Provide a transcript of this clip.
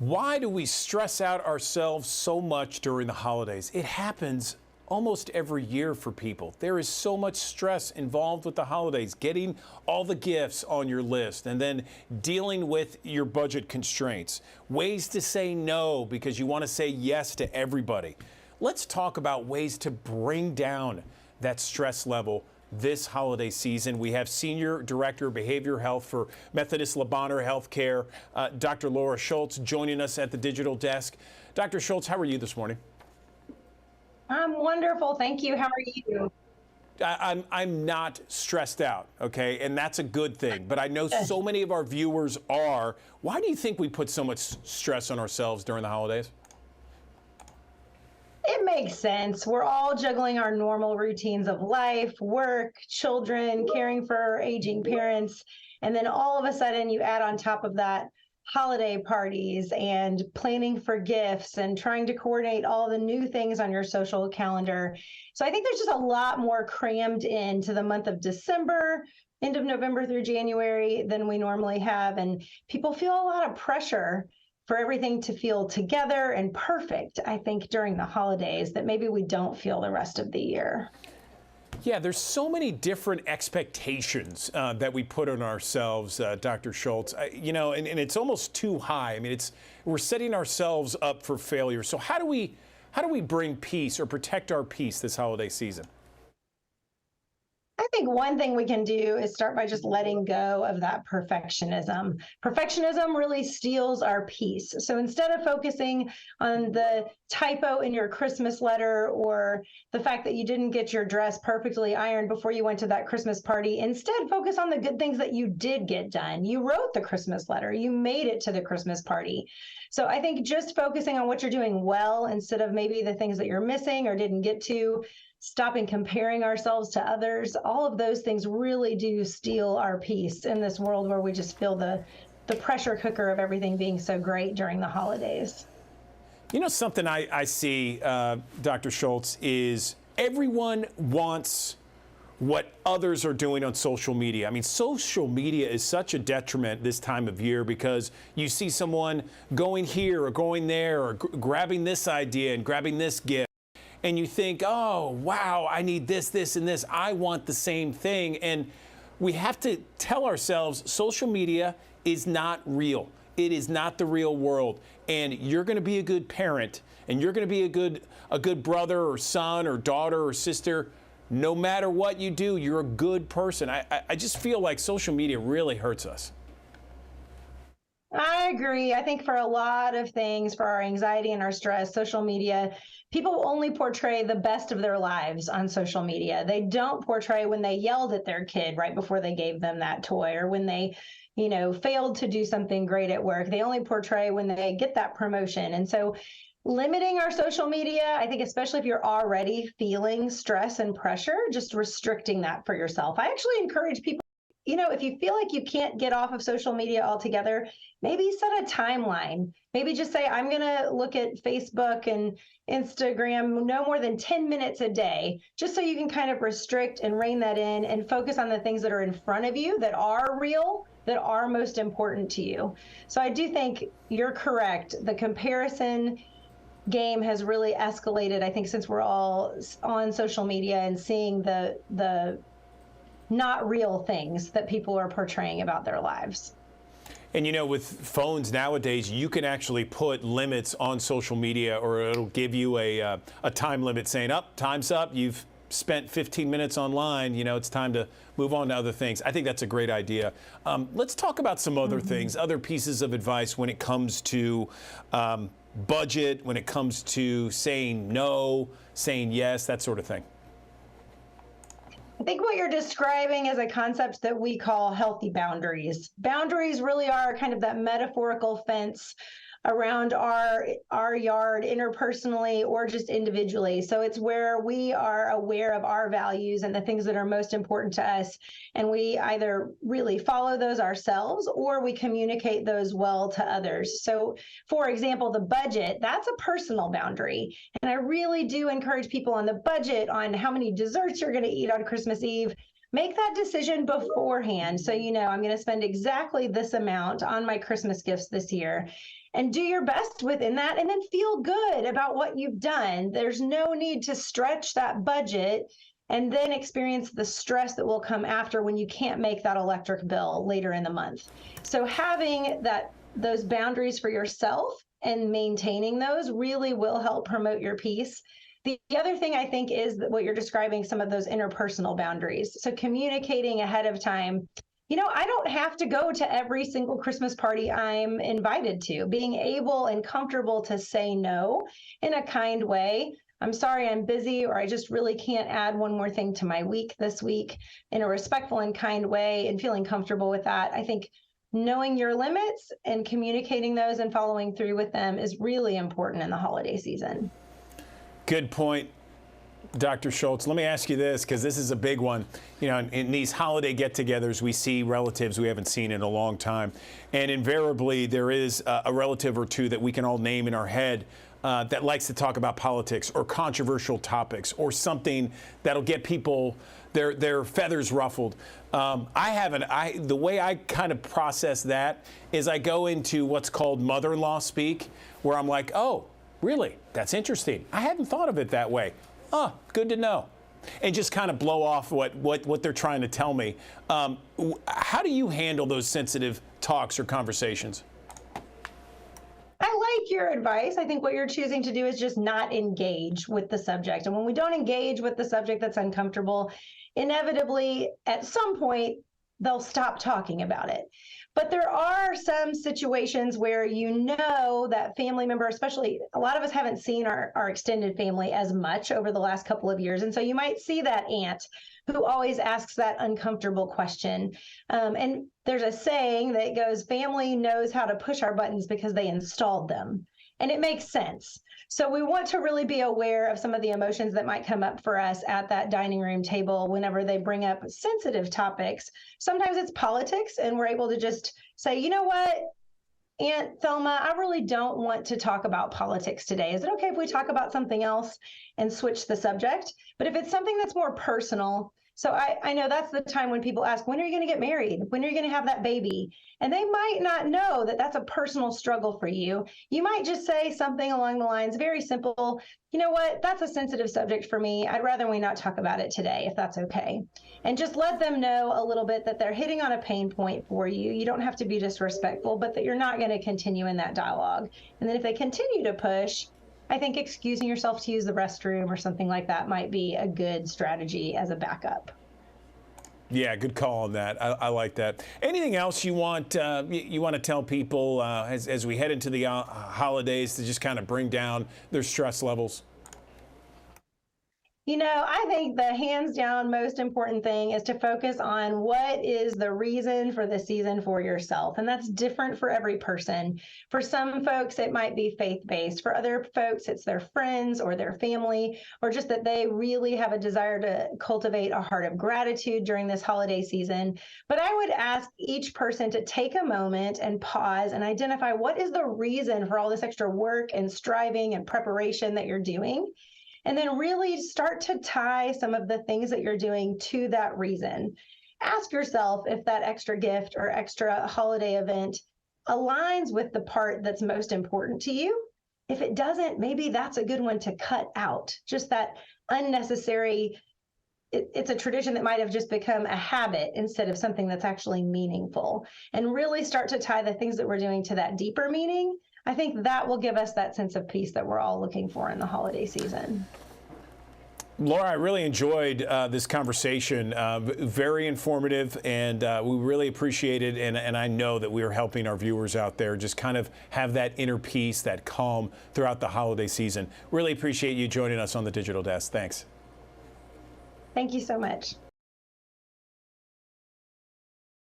Why do we stress out ourselves so much during the holidays? It happens almost every year for people. There is so much stress involved with the holidays, getting all the gifts on your list and then dealing with your budget constraints, ways to say no because you want to say yes to everybody. Let's talk about ways to bring down that stress level this holiday season. We have Senior Director of Behavioral Health for Methodist Le Bonheur Healthcare, Dr. Laura Schultz, joining us at the digital desk. Dr. Schultz, how are you this morning? I'm wonderful. Thank you. How are you? I'm not stressed out, okay? And that's a good thing. But I know so many of our viewers are. Why do you think we put so much stress on ourselves during the holidays? It makes sense. We're all juggling our normal routines of life, work, children, caring for our aging parents. And then all of a sudden you add on top of that holiday parties and planning for gifts and trying to coordinate all the new things on your social calendar. So I think there's just a lot more crammed into the month of December, end of November through January than we normally have. And people feel a lot of pressure for everything to feel together and perfect, I think, during the holidays that maybe we don't feel the rest of the year. Yeah, there's so many different expectations that we put on ourselves, Dr. Schultz. And it's almost too high. I mean, we're setting ourselves up for failure. So how do we bring peace or protect our peace this holiday season? I think one thing we can do is start by just letting go of that perfectionism. Perfectionism really steals our peace. So instead of focusing on the typo in your Christmas letter or the fact that you didn't get your dress perfectly ironed before you went to that Christmas party, instead focus on the good things that you did get done. You wrote the Christmas letter, you made it to the Christmas party. So I think just focusing on what you're doing well instead of maybe the things that you're missing or didn't get to, stopping comparing ourselves to others, all of those things really do steal our peace in this world where we just feel the pressure cooker of everything being so great during the holidays. You know, something I see, Dr. Schultz, is everyone wants what others are doing on social media. I mean, social media is such a detriment this time of year because you see someone going here or going there or grabbing this idea and grabbing this gift. And you think, oh, wow, I need this, this, and this. I want the same thing. And we have to tell ourselves social media is not real. It is not the real world. And you're going to be a good parent and you're going to be a good brother or son or daughter or sister. No matter what you do, you're a good person. I just feel like social media really hurts us. I agree. I think for a lot of things, for our anxiety and our stress, social media, people only portray the best of their lives on social media. They don't portray when they yelled at their kid right before they gave them that toy or when they, failed to do something great at work. They only portray when they get that promotion. And so limiting our social media, I think, especially if you're already feeling stress and pressure, just restricting that for yourself. I actually encourage people, if you feel like you can't get off of social media altogether, maybe set a timeline. Maybe just say, I'm going to look at Facebook and Instagram no more than 10 minutes a day, just so you can kind of restrict and rein that in and focus on the things that are in front of you that are real, that are most important to you. So I do think you're correct. The comparison game has really escalated, I think, since we're all on social media and seeing the not real things that people are portraying about their lives. And with phones nowadays, you can actually put limits on social media or it'll give you a time limit saying, time's up, you've spent 15 minutes online, it's time to move on to other things. I think that's a great idea. Let's talk about some other things, other pieces of advice when it comes to budget, when it comes to saying no, saying yes, that sort of thing. I think what you're describing is a concept that we call healthy boundaries. Boundaries really are kind of that metaphorical fence around our yard interpersonally or just individually. So it's where we are aware of our values and the things that are most important to us. And we either really follow those ourselves or we communicate those well to others. So for example, the budget, that's a personal boundary. And I really do encourage people on the budget on how many desserts you're going to eat on Christmas Eve. Make that decision beforehand. So, I'm going to spend exactly this amount on my Christmas gifts this year. and do your best within that, and then feel good about what you've done. There's no need to stretch that budget and then experience the stress that will come after when you can't make that electric bill later in the month. So having those boundaries for yourself and maintaining those really will help promote your peace. The other thing I think is that what you're describing, some of those interpersonal boundaries. So communicating ahead of time. I don't have to go to every single Christmas party I'm invited to. Being able and comfortable to say no in a kind way. I'm sorry, I'm busy, or I just really can't add one more thing to my week this week, in a respectful and kind way, and feeling comfortable with that. I think knowing your limits and communicating those and following through with them is really important in the holiday season. Good point, Dr. Schultz. Let me ask you this, because this is a big one. In these holiday get-togethers, we see relatives we haven't seen in a long time. And invariably, there is a relative or two that we can all name in our head that likes to talk about politics or controversial topics or something that'll get people their feathers ruffled. The way I kind of process that is I go into what's called mother-in-law speak, where I'm like, oh, really? That's interesting. I hadn't thought of it that way. Oh, good to know. And just kind of blow off what they're trying to tell me. How do you handle those sensitive talks or conversations? I like your advice. I think what you're choosing to do is just not engage with the subject. And when we don't engage with the subject that's uncomfortable, inevitably, at some point, they'll stop talking about it. But there are some situations where that family member, especially a lot of us haven't seen our extended family as much over the last couple of years. And so you might see that aunt who always asks that uncomfortable question. And there's a saying that goes, family knows how to push our buttons because they installed them. And it makes sense. So we want to really be aware of some of the emotions that might come up for us at that dining room table whenever they bring up sensitive topics. Sometimes it's politics, and we're able to just say, you know what, Aunt Thelma, I really don't want to talk about politics today. Is it okay if we talk about something else and switch the subject? But if it's something that's more personal, so I know that's the time when people ask, when are you going to get married? When are you going to have that baby? And they might not know that that's a personal struggle for you. You might just say something along the lines, very simple, you know what, that's a sensitive subject for me. I'd rather we not talk about it today, if that's okay. And just let them know a little bit that they're hitting on a pain point for you. You don't have to be disrespectful, but that you're not going to continue in that dialogue. And then if they continue to push, I think excusing yourself to use the restroom or something like that might be a good strategy as a backup. Yeah, good call on that. I like that. Anything else you want to tell people as we head into the holidays to just kind of bring down their stress levels? I think the hands down most important thing is to focus on what is the reason for the season for yourself. And that's different for every person. For some folks, it might be faith-based. For other folks, it's their friends or their family, or just that they really have a desire to cultivate a heart of gratitude during this holiday season. But I would ask each person to take a moment and pause and identify what is the reason for all this extra work and striving and preparation that you're doing. And then really start to tie some of the things that you're doing to that reason. Ask yourself if that extra gift or extra holiday event aligns with the part that's most important to you. If it doesn't, maybe that's a good one to cut out. Just that unnecessary, it's a tradition that might have just become a habit instead of something that's actually meaningful. And really start to tie the things that we're doing to that deeper meaning. I think that will give us that sense of peace that we're all looking for in the holiday season. Laura, I really enjoyed this conversation. Very informative, and we really appreciate it. And I know that we are helping our viewers out there just kind of have that inner peace, that calm throughout the holiday season. Really appreciate you joining us on the Digital Desk. Thanks. Thank you so much.